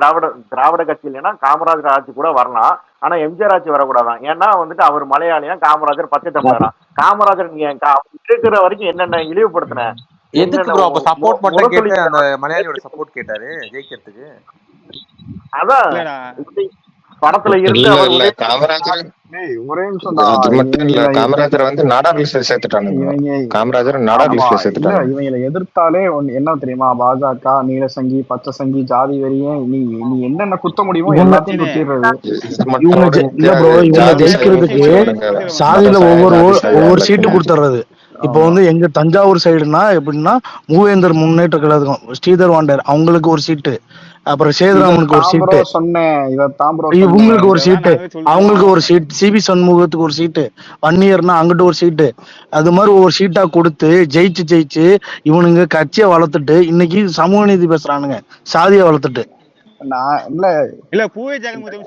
திராவிட கட்சி இல்லைன்னா காமராஜர் ஆட்சி கூட வரலாம். ஆனா எம்ஜிஆர் ஆட்சி வரக்கூடாதான். ஏன்னா வந்துட்டு அவர் மலையாளியா காமராஜர் பச்சை தமிழரான். காமராஜர் இருக்கிற வரைக்கும் என்னென்ன இழிவுபடுத்தின எதுக்கு ப்ரோ அப்ப சப்போர்ட் மட்டும் கேட்டு அந்த மலையாளியோட சப்போர்ட் கேட்டாரு ஜெயிக்கிறதுக்கு? அதான் படத்துல இருந்து ஒரே நிமிஷம் காமராஜர் வந்து நாடார் லிஸ்ட்ல சேர்த்துட்டாங்க. காமராஜர் நாடார் லிஸ்ட்ல சேர்த்துட்டாங்க. இவங்களை எதிர்த்தாலே என்ன தெரியுமா? பாஜக நீலசங்கி பச்சை சங்கி ஜாதி வெறியே நீ என்னென்ன குத்த முடியுமோ எல்லாத்தையும் குத்திடுறது. ஜெயிக்கிறதுக்கு சாதியில ஒவ்வொரு சீட்டு கொடுத்துறது. இப்போ வந்து எங்க தஞ்சாவூர் சைடுனா எப்படின்னா மூவேந்தர் முன்னேற்ற கழகம் ஸ்ரீதர் வாண்டர் அவங்களுக்கு ஒரு சீட்டு, அப்புறம் சேதுராமனுக்கு ஒரு சீட்டு, இவங்களுக்கு ஒரு சீட்டு, அவங்களுக்கு ஒரு சீட், சிபி சண்முகத்துக்கு ஒரு சீட்டு, வன்னியர்னா அங்கிட்டு ஒரு சீட்டு. அது மாதிரி ஒவ்வொரு சீட்டா கொடுத்து ஜெயிச்சு இவனுங்க கட்சியை வளர்த்துட்டு இன்னைக்கு சமூக நீதி பேசுறானுங்க, சாதியை வளர்த்துட்டு. இல்ல பூவே ஜெகன்மூர்த்தி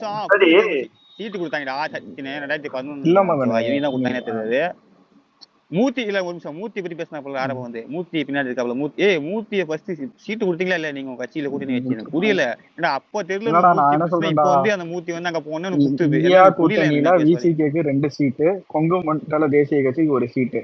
சீட்டு கொடுத்தாங்கடா 2011 தெரியாது. மூர்த்தி இல்ல ஒரு நிமிஷம் மூர்த்தி பத்தி பேசினா போல ஆரம்பம் வந்து மூர்த்தி பின்னாடி இருக்காப்ல மூர்த்தியை ஃபர்ஸ்ட் சீட்டு கொடுத்தீங்களா இல்ல நீங்க உங்க கட்சியில கூட்டணி வச்சு புரியல. ஏன்னா அப்ப தெரியல இப்போ வந்து அந்த மூர்த்தி வந்து அங்க போனேன்னு குத்துது. விசிகேக்கு 2 சீட்டு, கொங்கு மண்டல தேசிய கட்சிக்கு 1 சீட்டு.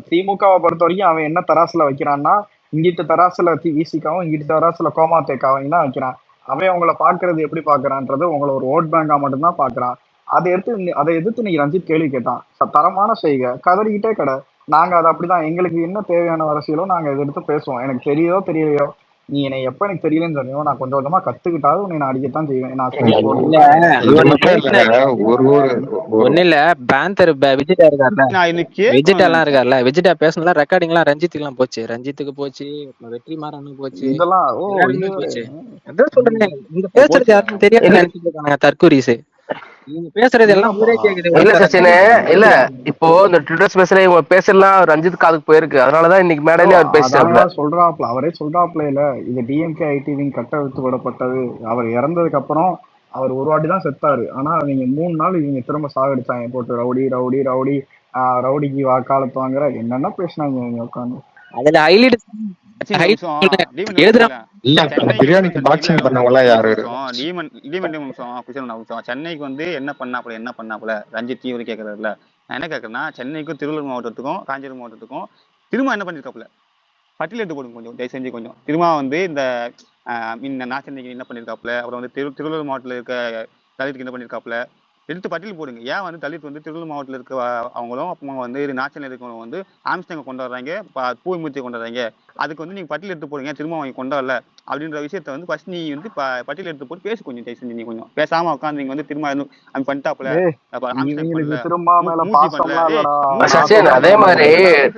திமுகவை பொறுத்த வரைக்கும் அவன் என்ன தராசுல வைக்கிறான்னா இங்கிட்ட தராசுல விசிகாவும் இங்கிட்ட தராசுல கோமாத்தேக்காவையும் தான் வைக்கிறான். அவன் உங்களை பாக்குறது எப்படி பாக்குறான்றது உங்களை ஒரு ஓட் பேங்கா மட்டும்தான் பாக்குறான். அதை எதிர்த்து நீங்க ரஞ்சித் கேள்வி கேட்டான். தரமான செய்கை கதறிக்கிட்டே கடை. நாங்க அதை அப்படிதான் எங்களுக்கு என்ன தேவையான அரசியலோ நாங்க இதை எடுத்து பேசுவோம். எனக்கு தெரியதோ தெரியலையோ நீ என்னை எப்ப எனக்கு தெரியலன்னு சொன்னியோ நான் கொஞ்சம் கொஞ்சமா கத்துக்கிட்டாலும் உன்னை நான் அடிக்கத்தான் செய்வேன். ஒண்ணு இல்ல பேந்தர் விஜிட்டா இருக்காருல்ல விஜிட்டா பேசணும்ல ரெக்கார்டிங் எல்லாம் ரஞ்சித்துக்கு போச்சு, ரஞ்சித்துக்கு போச்சு, வெற்றிமாறனுக்கு போச்சு, இதெல்லாம் போச்சு. அதான் சொல்றேன் இங்க பேசுறது யாருக்கும் தெரியாது நினைச்சிட்டு இருக்காங்க தற்கூரிசு. நீங்க பேசுறது எல்லாம் ஊரே கேக்குது. இல்ல சச்சினே இல்ல இப்போ இந்த ட்விட்டர் ஸ்பேஸ்ல இவங்க பேசலாம் ரஞ்சித் காதுக்கு போயிருக்கு. அதனாலதான் இன்னைக்கு மேடையிலே அவர் பேசுறாப்ல. சொல்றாப்ல அவரே சொல்றாப்ல இல்ல இது டிஎம்கே ஐடிவிங் கட்டவிழ்த்து விடப்பட்டது. அவர் இறந்ததுக்கு அப்புறம் அவர் ஒரு வாட்டி தான் செத்தாரு. ஆனா நீங்க 3 நாள் இவங்க திரும்ப சாகடிச்சாங்க போட்டு ரவுடி ரவுடி ரவுடி ரவுடிக்கு வாக்காளத்து வாங்குற என்னென்ன பேசினாங்க இவங்க உட்காந்து. அதுல ஹைலைட் சென்னைக்கு வந்து என்ன பண்ணாப்புல ரஞ்சித் இவரு கேக்குறாருல. நான் என்ன கேக்குறேன்னா சென்னைக்கும் திருவள்ளூர் மாவட்டத்துக்கும் காஞ்சிபுரம் மாவட்டத்துக்கும் திரும்ப என்ன பண்ணிருக்காப்புல பட்டியலிட்டு போடுங்க கொஞ்சம் தயவு செஞ்சு. கொஞ்சம் திரும்ப வந்து இந்த நாச்சந்திக்கு என்ன பண்ணியிருக்காப்புல, அப்புறம் வந்து திருவள்ளூர் மாவட்டத்தில் இருக்க தலித்துக்கு என்ன பண்ணியிருக்காப்புல, எடுத்து பட்டியல் போடுங்க. ஏன் வந்து தலித் வந்து திருவள்ளூர் மாவட்டத்தில் இருக்க அவங்களும் அப்புறம் வந்து நாச்சனில் இருக்கவங்க வந்து ஆம்ஸ்டாங்கை கொண்டாடுறாங்க, பூமூர்த்தியை கொண்டாடுறாங்க, அதுக்கு வந்து நீங்க பட்டியல் எடுத்து போடுங்க, திரும்ப அவங்க கொண்டாடல அப்படின்ற விஷயத்த வந்து ஃபர்ஸ்ட் நீ வந்து பட்டியல் எடுத்து போட்டு பேசு. கொஞ்சம் தயவு செஞ்சு நீ கொஞ்சம் பேசாம உட்காந்து நீங்க வந்து திரும்ப அவன் பண்ணிட்டாப்புல சச்சின். அதே மாதிரி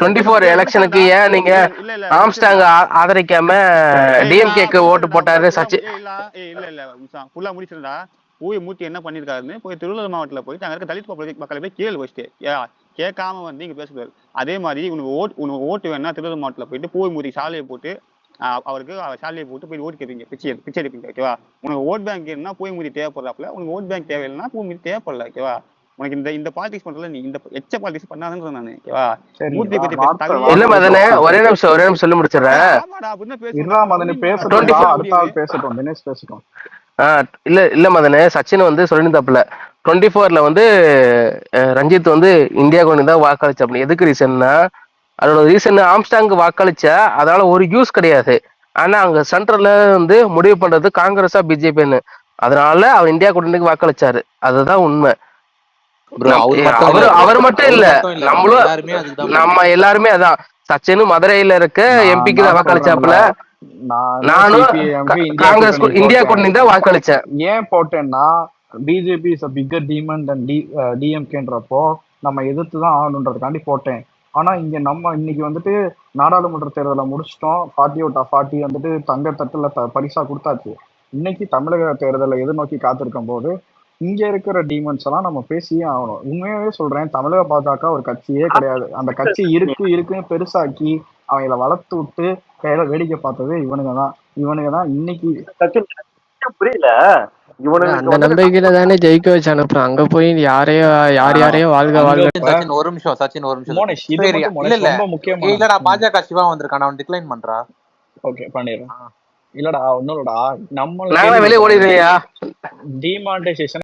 24 எலெக்ஷனுக்கு ஏன் நீங்க ஆம்ஸ்டாங் ஆதரிக்காம டிஎம்கேக்கு ஓட்டு போட்டாரு சச்சின்? இல்ல ஃபுல்லா முடிச்சிருந்தா மூர்த்தி என்ன பண்ணிருக்காருன்னு போய் திருவள்ளூர் மாவட்டத்தில் போயிட்டு அங்க இருக்க தலித் மக்களை போய் கேள்வி வச்சுட்டு கேட்காம வந்து இங்க பேசுவாரு. அதே மாதிரி உனக்கு ஓட்டு வேணா திருவள்ளூர் மாவட்டத்தில் போயிட்டு மூர்த்தி சாலையை போட்டு அவருக்கு சாலையை போட்டு போய் ஓட்டு கேட்பீங்க, பிச்சை எடுப்பீங்க. ஓகேவா? உனக்கு ஓட் பேங்க் என்ன மூர்த்தி தேவைப்படுறாப்புல, உனக்கு ஓட் பேங்க் தேவையில்லைன்னா மூர்த்தி தேவைப்படல. ஓகேவா? உனக்கு இந்த பாலிடிக்ஸ் பண்றதுல நீ இந்த எச்ச பாலிடிக்ஸ் பண்ணாதன்னு நானு. ஓகேவா? மூர்த்தி பத்தி இல்ல மதனே, ஒரே நிமிஷம் சொல்லி முடிச்சிடுறேன். இல்ல மதனே, சச்சின் வந்து சொல்லியிருந்தாப்புல 24ல வந்து ரஞ்சித் வந்து இந்தியா கொண்டு தான் வாக்களிச்சாப்புல. எதுக்கு ரீசன்னா, அதோட ரீசன் ஆம்ஸ்டாங் வாக்களிச்சா அதனால ஒரு யூஸ் கிடையாது. ஆனா அங்க சென்ட்ரல்ல வந்து முடிவு பண்றது காங்கிரஸா பிஜேபின்னு, அதனால அவர் இந்தியா கூட்டணிக்கு வாக்களிச்சாரு. அதுதான் உண்மை. அவர் மட்டும் இல்ல, நம்ம எல்லாருமே அதான். சச்சினும் மதுரையில இருக்க எம்பிக்கு தான் வாக்களிச்சாப்புல. நானும் காங்கிரஸ் இந்தியா கூட்டணி தான் வாக்களிச்சேன். ஏன் போட்டேன்னா BJP is a bigger demon than டிஎம்கேன்றப்போ நம்ம எதிர்த்து தான் ஆகணுன்றதுக்காண்டி போட்டேன். ஆனா இங்க நம்ம இன்னைக்கு வந்துட்டு நாடாளுமன்ற தேர்தலை முடிச்சிட்டோம். 40 out of 40 வந்துட்டு தங்க தட்டுல பரிசா கொடுத்தாச்சு. இன்னைக்கு தமிழக தேர்தலை எதிர்நோக்கி காத்திருக்கும் போது இங்க இருக்கிற டீமன்ஸ் எல்லாம் நம்ம பேசியே ஆகணும். உண்மையாவே சொல்றேன், தமிழக பாஜக ஒரு கட்சியே கிடையாது. அந்த கட்சி இருக்குன்னு பெருசாக்கி அவங்கள வளர்த்து விட்டு கையில வேடிக்கை பார்த்தது இவனுங்க தான் இன்னைக்கு புரியல. அந்த நம்பிக்கையில தானே ஜெயிக்க வச்சு அனுப்புறான். அங்க போய் யாரையோ வாழ்க ஒரு நிமிஷம் சச்சின், ஒரு நிமிஷம். இல்லடா, பாஜக சிவா வந்திருக்கான், அவன் டிக்ளைன் பண்றா. ஓகே பண்ணிடுறேன். இல்லடா ஒன்னும் இல்லடா, நம்ம வெளியே ஓடிடுறியா? டிமானிட்டைசேஷன்